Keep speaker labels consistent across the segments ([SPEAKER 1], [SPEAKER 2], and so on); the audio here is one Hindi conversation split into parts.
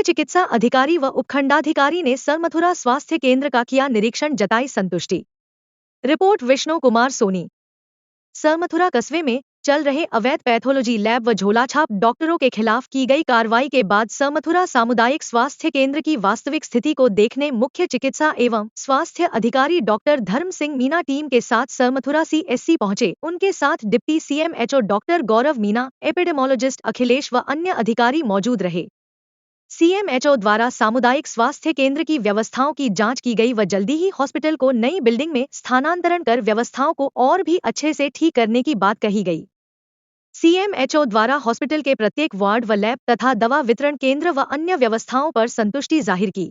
[SPEAKER 1] चिकित्सा अधिकारी व उपखंडाधिकारी ने सरमथुरा स्वास्थ्य केंद्र का किया निरीक्षण, जताई संतुष्टि। रिपोर्ट विष्णु कुमार सोनी। सरमथुरा कस्बे में चल रहे अवैध पैथोलॉजी लैब व झोलाछाप डॉक्टरों के खिलाफ की गई कार्रवाई के बाद सरमथुरा सामुदायिक स्वास्थ्य केंद्र की वास्तविक स्थिति को देखने मुख्य चिकित्सा एवं स्वास्थ्य अधिकारी डॉक्टर धर्म सिंह मीना टीम के साथ सरमथुरा CSC पहुंचे। उनके साथ डिप्टी CMHO डॉक्टर गौरव मीना, एपिडेमोलॉजिस्ट अखिलेश व अन्य अधिकारी मौजूद रहे। CMHO द्वारा सामुदायिक स्वास्थ्य केंद्र की व्यवस्थाओं की जांच की गई व जल्दी ही हॉस्पिटल को नई बिल्डिंग में स्थानांतरण कर व्यवस्थाओं को और भी अच्छे से ठीक करने की बात कही गई। CMHO द्वारा हॉस्पिटल के प्रत्येक वार्ड व लैब तथा दवा वितरण केंद्र व अन्य व्यवस्थाओं पर संतुष्टि जाहिर की।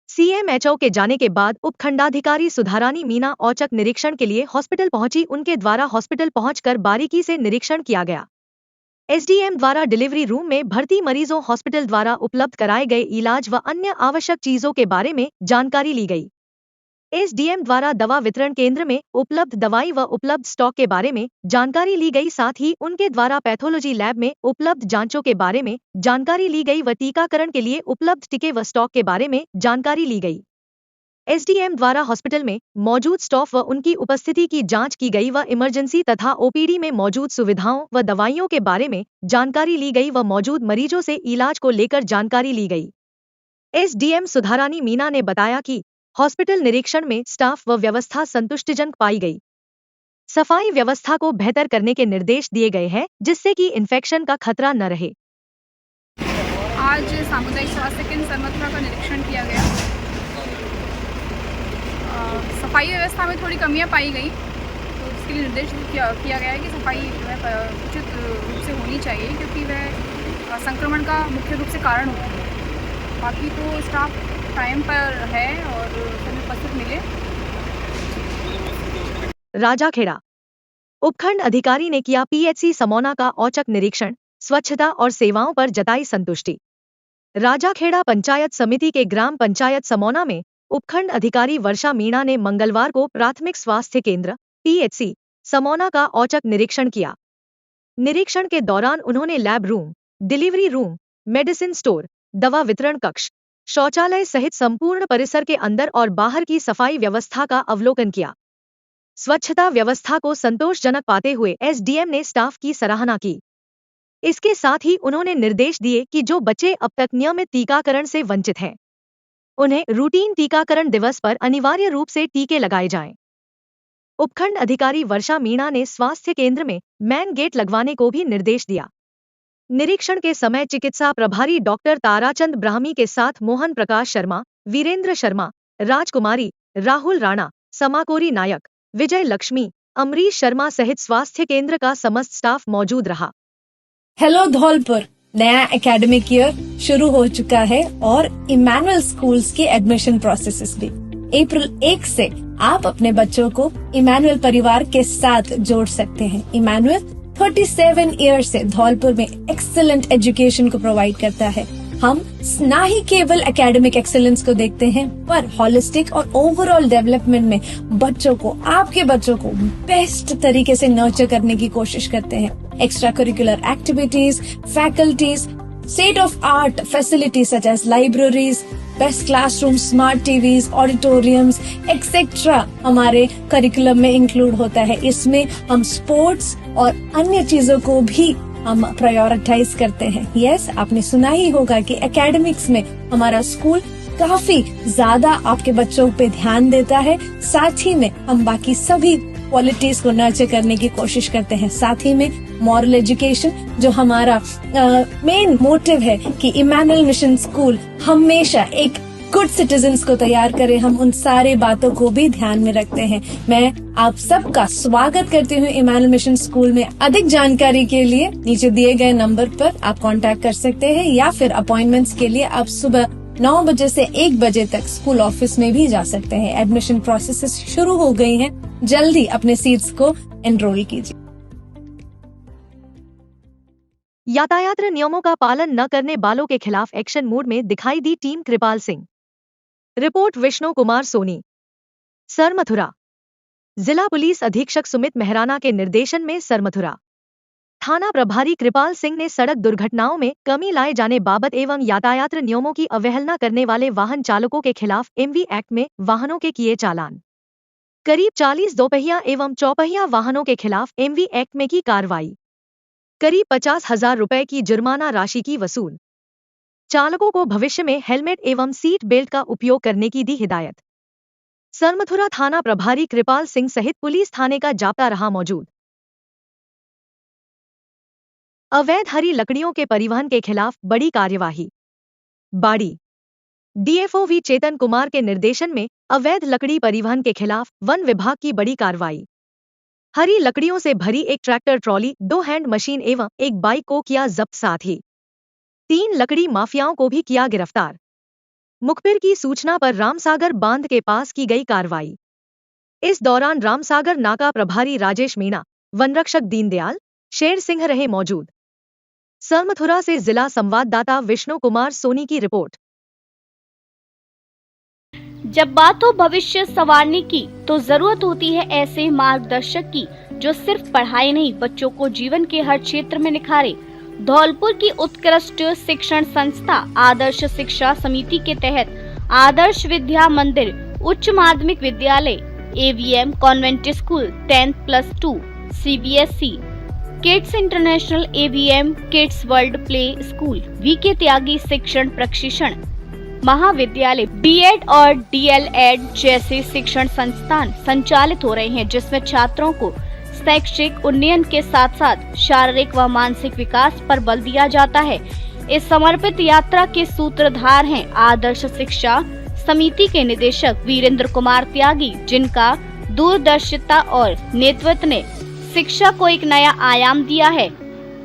[SPEAKER 1] CMHO के जाने के बाद उपखंडाधिकारी सुधारानी मीना औचक निरीक्षण के लिए हॉस्पिटल पहुंची। उनके द्वारा हॉस्पिटल पहुंचकर बारीकी से निरीक्षण किया गया। SDM द्वारा डिलीवरी रूम में भर्ती मरीजों, हॉस्पिटल द्वारा उपलब्ध कराए गए इलाज व अन्य आवश्यक चीजों के बारे में जानकारी ली गई। SDM द्वारा दवा वितरण केंद्र में उपलब्ध दवाई व उपलब्ध स्टॉक के बारे में जानकारी ली गई। साथ ही उनके द्वारा पैथोलॉजी लैब में उपलब्ध जांचों के बारे में जानकारी ली गई व टीकाकरण के लिए उपलब्ध टीके व स्टॉक के बारे में जानकारी ली गई। SDM द्वारा हॉस्पिटल में मौजूद स्टाफ व उनकी उपस्थिति की जांच की गई व इमरजेंसी तथा OPD में मौजूद सुविधाओं व दवाइयों के बारे में जानकारी ली गई व मौजूद मरीजों से इलाज को लेकर जानकारी ली गई। SDM सुधारानी मीना ने बताया कि हॉस्पिटल निरीक्षण में स्टाफ व व्यवस्था संतुष्टिजनक पाई गई। सफाई व्यवस्था को बेहतर करने के निर्देश दिए गए हैं, जिससे कि इन्फेक्शन का खतरा न रहे।
[SPEAKER 2] आज सामुदायिक स्वास्थ्य केंद्र सरमथुरा का निरीक्षण किया गया। सफाई व्यवस्था में थोड़ी कमियां पाई गई, तो उसके लिए निर्देश किया गया है कि सफाई जो है उचित रूप से होनी चाहिए, क्योंकि वह संक्रमण का मुख्य रूप से कारण होती है। बाकी तो स्टाफ टाइम पर है और समय उपस्थित मिले।
[SPEAKER 1] राजाखेड़ा उपखंड अधिकारी ने किया PHC समौना का औचक निरीक्षण, स्वच्छता और सेवाओं पर जताई संतुष्टि। राजाखेड़ा पंचायत समिति के ग्राम पंचायत समौना में उपखंड अधिकारी वर्षा मीणा ने मंगलवार को प्राथमिक स्वास्थ्य केंद्र PHC समौना का औचक निरीक्षण किया। निरीक्षण के दौरान उन्होंने lab room, delivery room, medicine store, दवा वितरण कक्ष, शौचालय सहित संपूर्ण परिसर के अंदर और बाहर की सफाई व्यवस्था का अवलोकन किया। स्वच्छता व्यवस्था को संतोषजनक पाते हुए SDM ने स्टाफ की सराहना की। इसके साथ ही उन्होंने निर्देश दिए कि जो बच्चे अब तक नियमित टीकाकरण से वंचित हैं, उन्हें रूटीन टीकाकरण दिवस पर अनिवार्य रूप से टीके लगाए जाएं। उपखंड अधिकारी वर्षा मीणा ने स्वास्थ्य केंद्र में मैन गेट लगवाने को भी निर्देश दिया। निरीक्षण के समय चिकित्सा प्रभारी डॉक्टर ताराचंद ब्राह्मी के साथ मोहन प्रकाश शर्मा, वीरेंद्र शर्मा, राजकुमारी, राहुल राणा, समाकोरी नायक, विजय लक्ष्मी, अमरीश शर्मा सहित स्वास्थ्य केंद्र का समस्त स्टाफ मौजूद रहा।
[SPEAKER 3] हेलो धौलपुर, नया एकेडमिक ईयर शुरू हो चुका है और इमैनुअल स्कूल्स के एडमिशन प्रोसेसेस भी। अप्रैल 1 से आप अपने बच्चों को इमैनुअल परिवार के साथ जोड़ सकते हैं। इमैनुअल 37 ईयर्स से धौलपुर में एक्सीलेंट एजुकेशन को प्रोवाइड करता है। हम न ही केवल एकेडमिक एक्सेलेंस को देखते हैं, पर हॉलिस्टिक और ओवरऑल डेवलपमेंट में आपके बच्चों को बेस्ट तरीके से नर्चर करने की कोशिश करते हैं। Extra curricular activities, faculties, state of art facilities such as libraries, best classroom, smart TVs, auditoriums etcetera हमारे करिकुलम में इंक्लूड होता है। इसमें हम स्पोर्ट्स और अन्य चीजों को भी हम प्रायोरिटाइज करते हैं। यस, आपने सुना ही होगा कि एकेडमिक्स में हमारा स्कूल काफी ज्यादा आपके बच्चों पे ध्यान देता है। साथ ही में हम बाकी सभी क्वालिटीज को नर्चर करने की कोशिश करते हैं। साथ ही में मॉरल एजुकेशन, जो हमारा मेन मोटिव है कि इमैनुअल मिशन स्कूल हमेशा एक गुड सिटीजन्स को तैयार करे, हम उन सारे बातों को भी ध्यान में रखते हैं। मैं आप सबका स्वागत करती हूँ इमैनुअल मिशन स्कूल में। अधिक जानकारी के लिए नीचे दिए गए नंबर पर आप कांटेक्ट कर सकते हैं, या फिर अपॉइंटमेंट्स के लिए आप सुबह 9 बजे से 1 बजे तक स्कूल ऑफिस में भी जा सकते हैं। एडमिशन प्रोसेस शुरू हो गई हैं, जल्दी अपने सीट्स को एनरोल कीजिए।
[SPEAKER 1] यातायात नियमों का पालन न करने वालों के खिलाफ एक्शन मोड में दिखाई दी टीम कृपाल सिंह। रिपोर्ट विष्णु कुमार सोनी। सरमथुरा जिला पुलिस अधीक्षक सुमित मेहराना के निर्देशन में सरमथुरा थाना प्रभारी कृपाल सिंह ने सड़क दुर्घटनाओं में कमी लाए जाने बाबत एवं यातायात नियमों की अवहेलना करने वाले वाहन चालकों के खिलाफ एमवी एक्ट में वाहनों के किए चालान। करीब 40 दोपहिया एवं चौपहिया वाहनों के खिलाफ एमवी एक्ट में की कार्रवाई। करीब 50,000 रुपए की जुर्माना राशि की वसूल। चालकों को भविष्य में हेलमेट एवं सीट बेल्ट का उपयोग करने की दी हिदायत। सरमथुरा थाना प्रभारी कृपाल सिंह सहित पुलिस थाने का जाप्ता रहा मौजूद। अवैध हरी लकड़ियों के परिवहन के खिलाफ बड़ी कार्यवाही। बाड़ी डीएफओ वी चेतन कुमार के निर्देशन में अवैध लकड़ी परिवहन के खिलाफ वन विभाग की बड़ी कार्रवाई। हरी लकड़ियों से भरी एक ट्रैक्टर ट्रॉली, 2 हैंड मशीन एवं एक बाइक को किया जब्त, साथ ही 3 लकड़ी माफियाओं को भी किया गिरफ्तार। मुखबिर की सूचना पर रामसागर बांध के पास की गई कार्रवाई। इस दौरान रामसागर नाका प्रभारी राजेश मीणा, वनरक्षक दीनदयाल शेर सिंह रहे मौजूद। सरमथुरा से जिला संवाददाता विष्णु कुमार सोनी की रिपोर्ट।
[SPEAKER 4] जब बात हो भविष्य संवारने की तो जरूरत होती है ऐसे मार्गदर्शक की जो सिर्फ पढ़ाई नहीं बच्चों को जीवन के हर क्षेत्र में निखारे। धौलपुर की उत्कृष्ट शिक्षण संस्था आदर्श शिक्षा समिति के तहत आदर्श विद्या मंदिर उच्च माध्यमिक विद्यालय, AVM convent school 10+2, CBSE kids international, AVM kids world play school, VK Tyagi शिक्षण प्रशिक्षण महाविद्यालय, बीएड और डीएलएड जैसे शिक्षण संस्थान संचालित हो रहे हैं, जिसमें छात्रों को शैक्षिक उन्नयन के साथ साथ शारीरिक व मानसिक विकास पर बल दिया जाता है। इस समर्पित यात्रा के सूत्रधार हैं आदर्श शिक्षा समिति के निदेशक वीरेंद्र कुमार त्यागी, जिनका दूरदर्शिता और नेतृत्व ने शिक्षा को एक नया आयाम दिया है।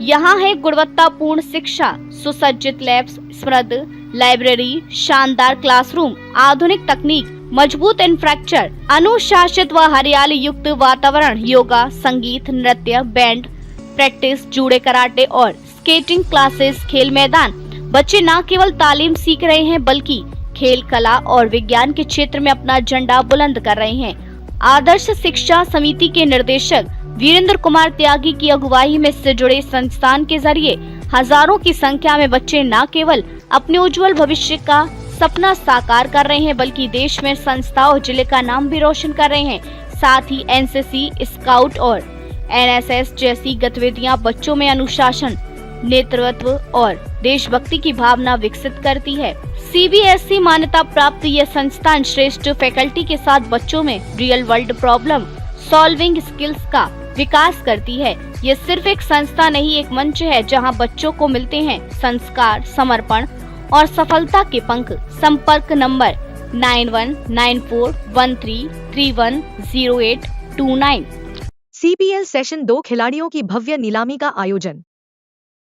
[SPEAKER 4] यहाँ है गुणवत्तापूर्ण शिक्षा, सुसज्जित लैब्स, समृद्ध लाइब्रेरी, शानदार क्लासरूम, आधुनिक तकनीक, मजबूत इंफ्रास्ट्रक्चर, अनुशासित व हरियाली युक्त वातावरण, योगा, संगीत, नृत्य, बैंड प्रैक्टिस, जूडो, कराटे और स्केटिंग क्लासेस, खेल मैदान। बच्चे न केवल तालीम सीख रहे हैं बल्कि खेल, कला और विज्ञान के क्षेत्र में अपना झंडा बुलंद कर रहे हैं। आदर्श शिक्षा समिति के निर्देशक वीरेंद्र कुमार त्यागी की अगुवाई में इससे जुड़े संस्थान के जरिए हजारों की संख्या में बच्चे न केवल अपने उज्जवल भविष्य का सपना साकार कर रहे हैं बल्कि देश में संस्था और जिले का नाम भी रोशन कर रहे हैं। साथ ही एनसीसी, स्काउट और एनएसएस जैसी गतिविधियां बच्चों में अनुशासन, नेतृत्व और देशभक्ति की भावना विकसित करती है। सीबीएसई मान्यता प्राप्त यह संस्थान श्रेष्ठ फैकल्टी के साथ बच्चों में real world problem solving skills का विकास करती है। ये सिर्फ एक संस्था नहीं, एक मंच है जहां बच्चों को मिलते हैं संस्कार, समर्पण और सफलता के पंख। संपर्क नंबर 919413310829।
[SPEAKER 1] सीपीएल सेशन 2 खिलाड़ियों की भव्य नीलामी का आयोजन।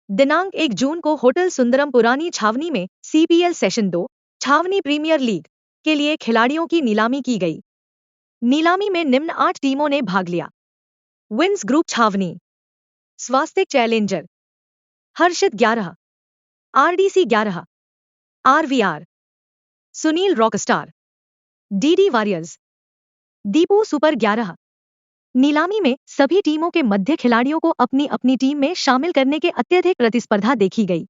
[SPEAKER 1] दिनांक 1 जून को होटल सुंदरम पुरानी छावनी में सीपीएल सेशन 2 छावनी प्रीमियर लीग के लिए खिलाड़ियों की नीलामी की गई। नीलामी में निम्न 8 टीमों ने भाग लिया। Vince group Chhawni, Swastik challenger, Harshit 11, RDC 11, RVR, Sunil rockstar, DD warriors, Deepu super 11। नीलामी में सभी टीमों के मध्य खिलाड़ियों को अपनी अपनी टीम में शामिल करने के अत्यधिक प्रतिस्पर्धा देखी गई।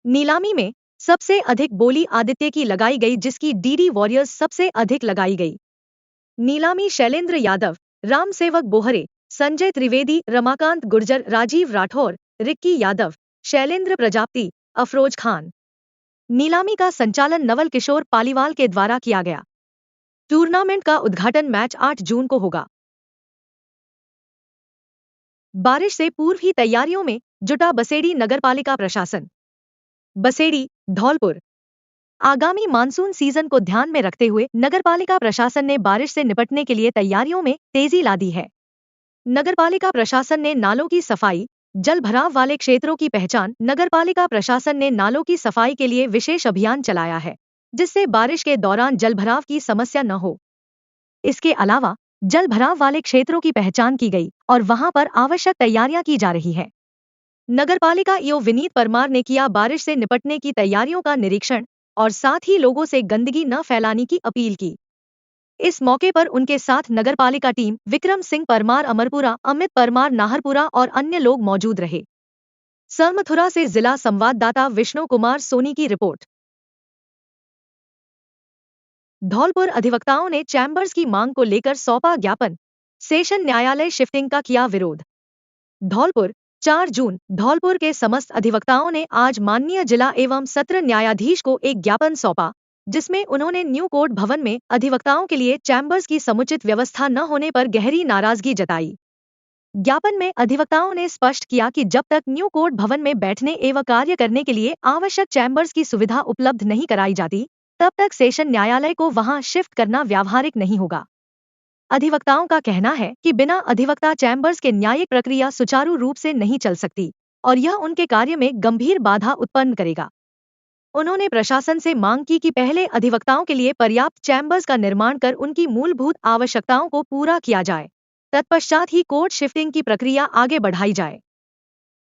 [SPEAKER 1] नीलामी में सबसे अधिक बोली आदित्य की लगाई गई, जिसकी डीडी वॉरियर्स सबसे अधिक लगाई गई। नीलामी शैलेंद्र यादव, राम सेवक बोहरे, संजय त्रिवेदी, रमाकांत गुर्जर, राजीव राठौर, रिक्की यादव, शैलेंद्र प्रजापति, अफरोज खान। नीलामी का संचालन नवल किशोर पालीवाल के द्वारा किया गया। टूर्नामेंट का उद्घाटन मैच 8 जून को होगा। बारिश से पूर्व ही तैयारियों में जुटा बसेड़ी नगरपालिका प्रशासन। बसेड़ी, धौलपुर। आगामी मानसून सीजन को ध्यान में रखते हुए नगरपालिका प्रशासन ने बारिश से निपटने के लिए तैयारियों में तेजी ला दी है। नगरपालिका प्रशासन ने नालों की सफाई, जल भराव वाले क्षेत्रों की पहचान। नगरपालिका प्रशासन ने नालों की सफाई के लिए विशेष अभियान चलाया है, जिससे बारिश के दौरान जलभराव की समस्या न हो। इसके अलावा जल भराव वाले क्षेत्रों की पहचान की गई और वहां पर आवश्यक तैयारियां की जा रही है। नगरपालिका ईओ विनीत परमार ने किया बारिश से निपटने की तैयारियों का निरीक्षण और साथ ही लोगों से गंदगी न फैलाने की अपील की। इस मौके पर उनके साथ नगरपालिका टीम, विक्रम सिंह परमार अमरपुरा, अमित परमार नाहरपुरा और अन्य लोग मौजूद रहे। सरमथुरा से जिला संवाददाता विष्णु कुमार सोनी की रिपोर्ट। धौलपुर अधिवक्ताओं ने चैम्बर्स की मांग को लेकर सौंपा ज्ञापन, सेशन न्यायालय शिफ्टिंग का किया विरोध। धौलपुर 4 जून। धौलपुर के समस्त अधिवक्ताओं ने आज माननीय जिला एवं सत्र न्यायाधीश को एक ज्ञापन सौंपा, जिसमें उन्होंने न्यू कोर्ट भवन में अधिवक्ताओं के लिए चैम्बर्स की समुचित व्यवस्था न होने पर गहरी नाराजगी जताई। ज्ञापन में अधिवक्ताओं ने स्पष्ट किया कि जब तक न्यू कोर्ट भवन में बैठने एवं कार्य करने के लिए आवश्यक चैम्बर्स की सुविधा उपलब्ध नहीं कराई जाती, तब तक सेशन न्यायालय को वहां शिफ्ट करना व्यावहारिक नहीं होगा। अधिवक्ताओं का कहना है कि बिना अधिवक्ता चैम्बर्स के न्यायिक प्रक्रिया सुचारू रूप से नहीं चल सकती और यह उनके कार्य में गंभीर बाधा उत्पन्न करेगा। उन्होंने प्रशासन से मांग की कि पहले अधिवक्ताओं के लिए पर्याप्त चैम्बर्स का निर्माण कर उनकी मूलभूत आवश्यकताओं को पूरा किया जाए, तत्पश्चात ही कोर्ट शिफ्टिंग की प्रक्रिया आगे बढ़ाई जाए।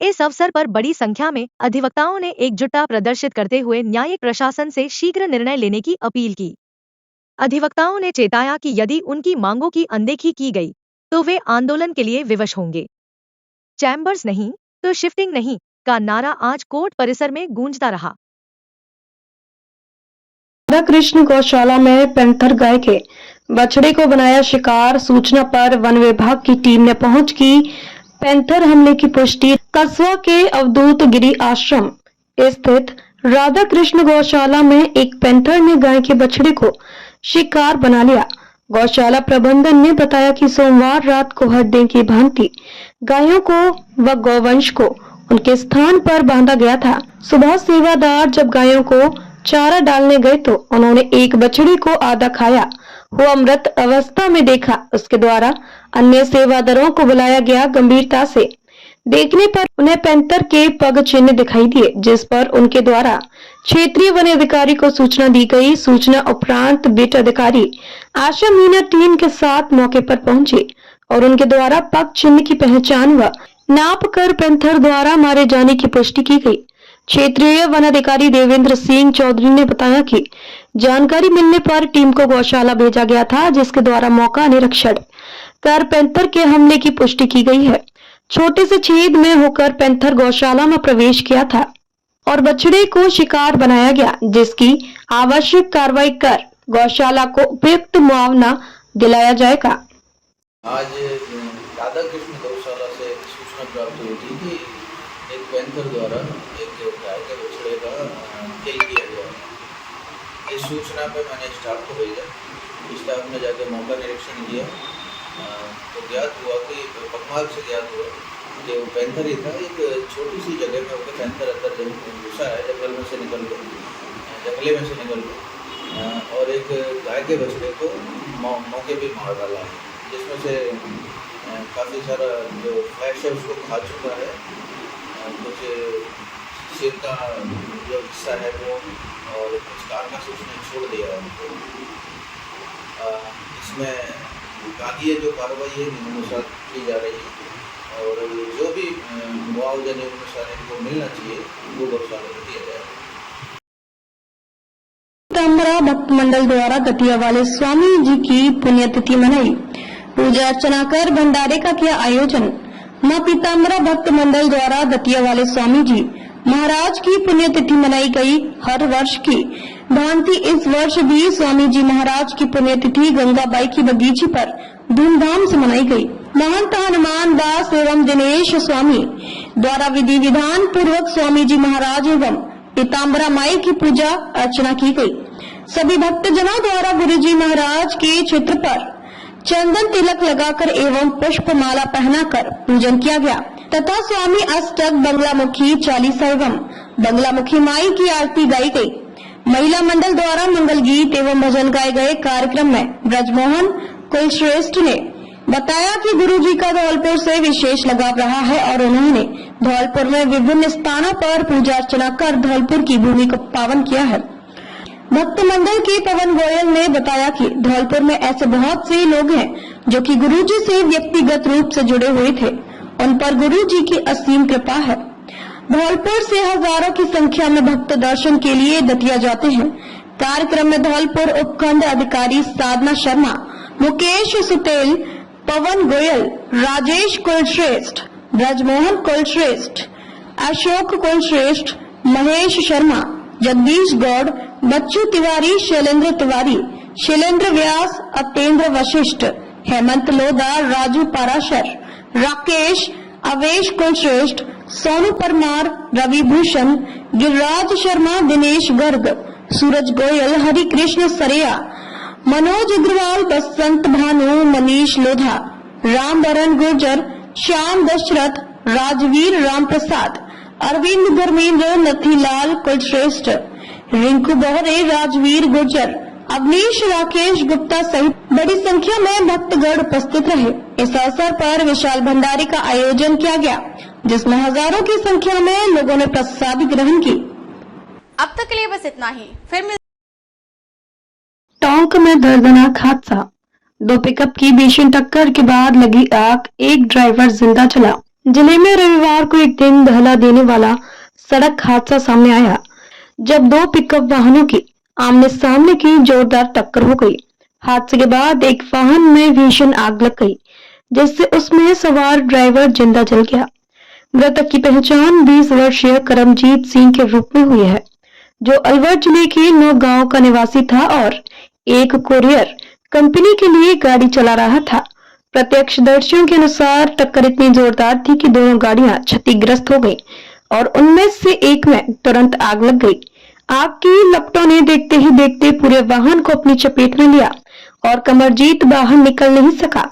[SPEAKER 1] इस अवसर पर बड़ी संख्या में अधिवक्ताओं ने एकजुटता प्रदर्शित करते हुए न्यायिक प्रशासन से शीघ्र निर्णय लेने की अपील की। अधिवक्ताओं ने चेताया कि यदि उनकी मांगों की अनदेखी की गई तो वे आंदोलन के लिए विवश होंगे। चैम्बर्स नहीं तो शिफ्टिंग नहीं का नारा आज कोर्ट परिसर में गूंजता रहा।
[SPEAKER 5] राधा कृष्ण गौशाला में पैंथर गाय के बछड़े को बनाया शिकार। सूचना पर वन विभाग की टीम ने पहुंच की पैंथर हमले की पुष्टि। कस्बा के अवधूत गिरी आश्रम स्थित राधा कृष्ण गौशाला में एक पैंथर ने गाय के बछड़े को शिकार बना लिया। गौशाला प्रबंधन ने बताया कि सोमवार रात को हड्डी की भांति गायों को व गौवंश को उनके स्थान पर बांधा गया था। सुबह सेवादार जब गायों को चारा डालने गए तो उन्होंने एक बछड़ी को आधा खाया हुआ मृत अवस्था में देखा। उसके द्वारा अन्य सेवादारों को बुलाया गया। गंभीरता से देखने पर उन्हें पैंथर के पग चिन्ह दिखाई दिए, जिस पर उनके द्वारा क्षेत्रीय वन अधिकारी को सूचना दी गई। सूचना उपरांत बिट अधिकारी आशा मीना टीम के साथ मौके पर पहुंचे और उनके द्वारा पग चिन्ह की पहचान व नाप कर पैंथर द्वारा मारे जाने की पुष्टि की गई। क्षेत्रीय वन अधिकारी देवेंद्र सिंह चौधरी ने बताया कि जानकारी मिलने पर टीम को गौशाला भेजा गया था, जिसके द्वारा मौका निरीक्षण कर पैंथर के हमले की पुष्टि की गई है। छोटे से छेद में होकर पैंथर गौशाला में प्रवेश किया था और बछड़े को शिकार बनाया गया, जिसकी आवश्यक कार्रवाई कर गौशाला को उपयुक्त मुआवजा दिलाया जाएगा।
[SPEAKER 6] आज राधा कृष्ण गौशाला से सूचना प्राप्त हुई थी कि एक पैंथर द्वारा एक गाय के बछड़े का किल किया गया। इस सूचना पर मैंने स्टाफ को भेजा। स्टाफ ने जाकर मौका निरीक्षण किया तो ज्ञात हुआ कि पकमार्ग से ज्ञात हुआ कि वो पैंथर ही था। एक छोटी सी जगह में वो पैंथर अंदर घुसा है, जंगले में से निकल गया और एक गाय के बछड़े को मौके पे मार डाला है, जिसमें से काफ़ी सारा जो फ्लैश है उसको खा चुका है। कुछ सिर का जो हिस्सा है वो और कुछ कारनास उसने छोड़ दिया है उनको। इसमें आगे जो कार्रवाई है नियमानुसार की जा रही है और जो भी मुआवजा नियमानुसार इनको मिलना चाहिए वो गौशाला को दिया जाएगा।
[SPEAKER 5] पीताम्बरा भक्त मंडल द्वारा दतिया वाले स्वामी जी की पुण्यतिथि मनाई। पूजा अर्चना कर भंडारे का किया आयोजन। मां पीताम्बरा भक्त मंडल द्वारा दतिया वाले स्वामी जी महाराज की पुण्यतिथि मनाई गई। हर वर्ष की भांति इस वर्ष भी स्वामी जी महाराज की पुण्यतिथि गंगाबाई की बगीचे पर धूमधाम से मनाई गई। महंत हनुमान दास एवं दिनेश स्वामी द्वारा विधि विधान पूर्वक स्वामी जी महाराज एवं पीताम्बरा माई की पूजा अर्चना की गई। सभी भक्तजनों द्वारा गुरु जी महाराज के चित्र पर चंदन तिलक लगाकर एवं पुष्प माला पहनाकर पूजन किया गया तथा स्वामी अष्टक बंगलामुखी चालीसा एवं बंगलामुखी माई की आरती गाई गई। महिला मंडल द्वारा मंगल गीत एवं भजन गाए गए। कार्यक्रम में ब्रजमोहन कुलश्रेष्ठ ने बताया कि गुरु जी का धौलपुर से विशेष लगाव रहा है और उन्होंने धौलपुर में विभिन्न स्थानों पर पूजा अर्चना कर धौलपुर की भूमि को पावन किया है। भक्त मंडल के पवन गोयल ने बताया कि धौलपुर में ऐसे बहुत से लोग हैं जो कि गुरु जी से व्यक्तिगत रूप से जुड़े हुए थे। उन पर गुरु जी की असीम कृपा है। धौलपुर से हजारों की संख्या में भक्त दर्शन के लिए दतिया जाते हैं। कार्यक्रम में धौलपुर उपखंड अधिकारी साधना शर्मा, मुकेश सुतेल, पवन गोयल, राजेश कुलश्रेष्ठ, ब्रजमोहन कुलश्रेष्ठ, अशोक कुलश्रेष्ठ, महेश शर्मा, जगदीश गौड़, बच्चू तिवारी, शैलेंद्र तिवारी, शैलेंद्र व्यास, अतेंद्र वशिष्ठ, हेमंत लोधा, राजू पाराशर, राकेश, अवेश कुलश्रेष्ठ, सोनू परमार, रवि भूषण, गिरिराज शर्मा, दिनेश गर्ग, सूरज गोयल, हरि कृष्ण सरेया, मनोज अग्रवाल, बसंत भानु, मनीष लोधा, राम बरन गुर्जर, श्याम दशरथ, राजवीर राम प्रसाद, अरविंद धर्मेंद्र, नथीलाल कुलश्रेष्ठ, रिंकू बोहरे, राजवीर गुर्जर, अवनीश, राकेश गुप्ता सहित बड़ी संख्या में भक्तगण उपस्थित रहे। इस अवसर पर विशाल भंडारे का आयोजन किया गया, जिसमें हजारों की संख्या में लोगों ने प्रसाद ग्रहण की।
[SPEAKER 7] अब तक के लिए बस इतना ही। फिर
[SPEAKER 5] टोंक में दर्दनाक हादसा, 2 पिकअप की भीषण टक्कर के बाद लगी आग, एक ड्राइवर जिंदा चला। जिले में रविवार को एक दिन दहला देने वाला सड़क हादसा सामने आया, जब 2 पिकअप वाहनों की आमने सामने की जोरदार टक्कर हो गई। हादसे के बाद एक वाहन में भीषण आग लग गई, जिससे उसमें सवार ड्राइवर जिंदा जल गया। मृतक की पहचान 20 वर्षीय करमजीत सिंह के रूप में हुई है, जो अलवर जिले के नौगांव का निवासी था और एक कोरियर कंपनी के लिए गाड़ी चला रहा था। प्रत्यक्षदर्शियों के अनुसार टक्कर इतनी जोरदार थी कि दोनों गाड़ियां क्षतिग्रस्त हो गईं और उनमें से एक में तुरंत आग लग गई। आग की लपटों ने देखते ही देखते पूरे वाहन को अपनी चपेट में लिया और कमरजीत बाहर निकल नहीं सका।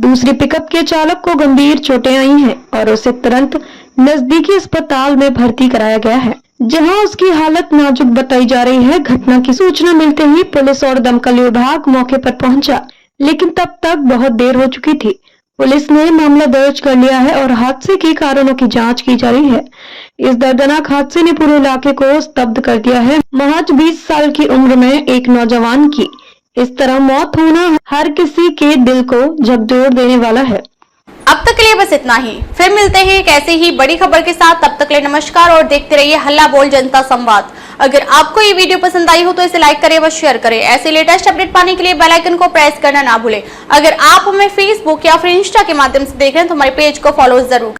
[SPEAKER 5] दूसरी पिकअप के चालक को गंभीर चोटें आई हैं और उसे तुरंत नजदीकी अस्पताल में भर्ती कराया गया है, जहां उसकी हालत नाजुक बताई जा रही है। घटना की सूचना मिलते ही पुलिस और दमकल विभाग मौके पर पहुंचा, लेकिन तब तक बहुत देर हो चुकी थी। पुलिस ने मामला दर्ज कर लिया है और हादसे के कारणों की जांच की जा रही है। इस दर्दनाक हादसे ने पूरे इलाके को स्तब्ध कर दिया है। महज 20 साल की उम्र में एक नौजवान की इस तरह मौत होना हर किसी के दिल को झकझोर देने वाला है।
[SPEAKER 7] अब तक के लिए बस इतना ही। फिर मिलते हैं एक ऐसे ही बड़ी खबर के साथ। तब तक के लिए नमस्कार और देखते रहिए हल्ला बोल जनता संवाद। अगर आपको ये वीडियो पसंद आई हो तो इसे लाइक करें व शेयर करें। ऐसे लेटेस्ट अपडेट पाने के लिए बेल आइकन को प्रेस करना ना भूलें। अगर आप हमें फेसबुक या फिर इंस्टा के माध्यम से देख रहे हैं तो हमारे पेज को फॉलो जरूर